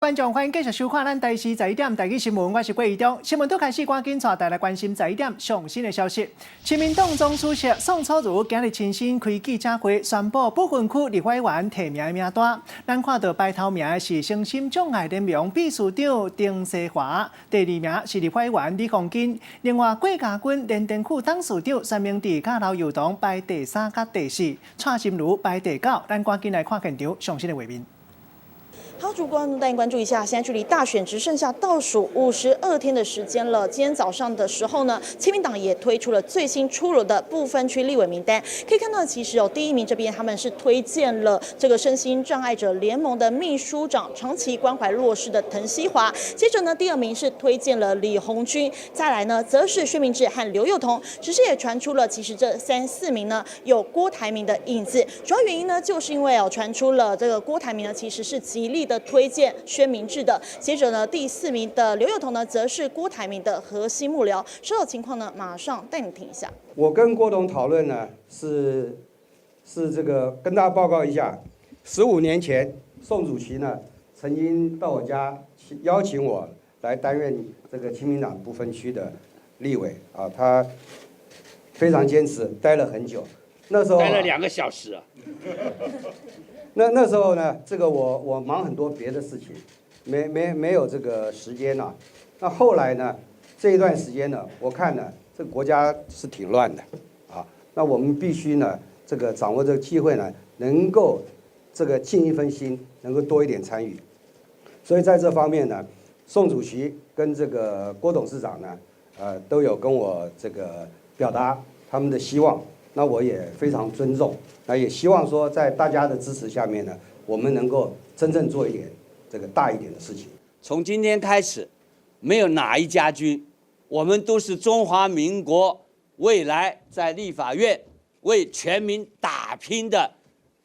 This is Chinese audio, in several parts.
观众欢迎继续收看咱台视11点台语新闻，我是郭义中。新闻都开始，赶紧带来关心11点上新的消息。亲民党总主席宋楚瑜今日亲身开记者会，宣布不分区立法委员提名的名单。咱看到排头名的是身心障碍联盟秘书长丁世华，第2名是立法委员李光金。另外，郭家军联电区董事长陈明志甲刘友堂排第3甲第4，蔡心如排第9。咱赶紧来看现场上新的画面。 好，主观带您关注一下，现在距离大选只剩下倒数52天的时间了。今天早上的时候呢，亲民党也推出了最新出炉的不分区立委名单。可以看到，其实第1名这边他们是推荐了这个身心障碍者联盟的秘书长，长期关怀弱势的滕西华。接着呢，第2名是推荐了李红军，再来呢则是薛明志和刘幼彤。只是也传出了，其实这3、4名呢有郭台铭的影子。主要原因呢，就是因为传出了这个郭台铭呢其实是极力的推荐薛明志的，接着呢，第4名的刘幼彤呢，则是郭台铭的核心幕僚。稍后情况呢，马上带你听一下。我跟郭董讨论呢，是这个跟大家报告一下，15年前宋主席呢曾经到我家邀请我来担任这个亲民党不分区的立委啊，他非常坚持，待了很久，那时候待了2个小时啊。那时候呢，这个我忙很多别的事情，没有这个时间呐。那后来呢，这一段时间呢，我看呢，这个国家是挺乱的，啊，那我们必须呢，这个掌握这个机会呢，能够这个尽一份心，能够多一点参与。所以在这方面呢，宋主席跟这个郭董事长呢，都有跟我这个表达他们的希望。 那我也非常尊重，那也希望说，在大家的支持下面呢，我们能够真正做一点这个大一点的事情。从今天开始，没有哪一家军，我们都是中华民国未来在立法院为全民打拼的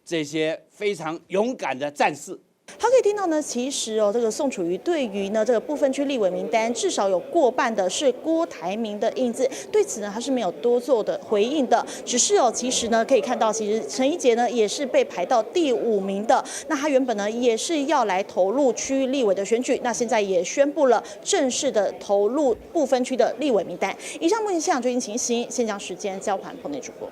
这些非常勇敢的战士。 好，可以听到呢，其实这个宋楚瑜对于呢这个不分区立委名单，至少有过半的是郭台铭的印子。对此呢，他是没有多做的回应的。只是其实呢可以看到，其实陈怡杰呢也是被排到第5名的。那他原本呢也是要来投入区域立委的选举，那现在也宣布了正式的投入不分区的立委名单。以上目前现场最新情形，现将时间交还棚内主播。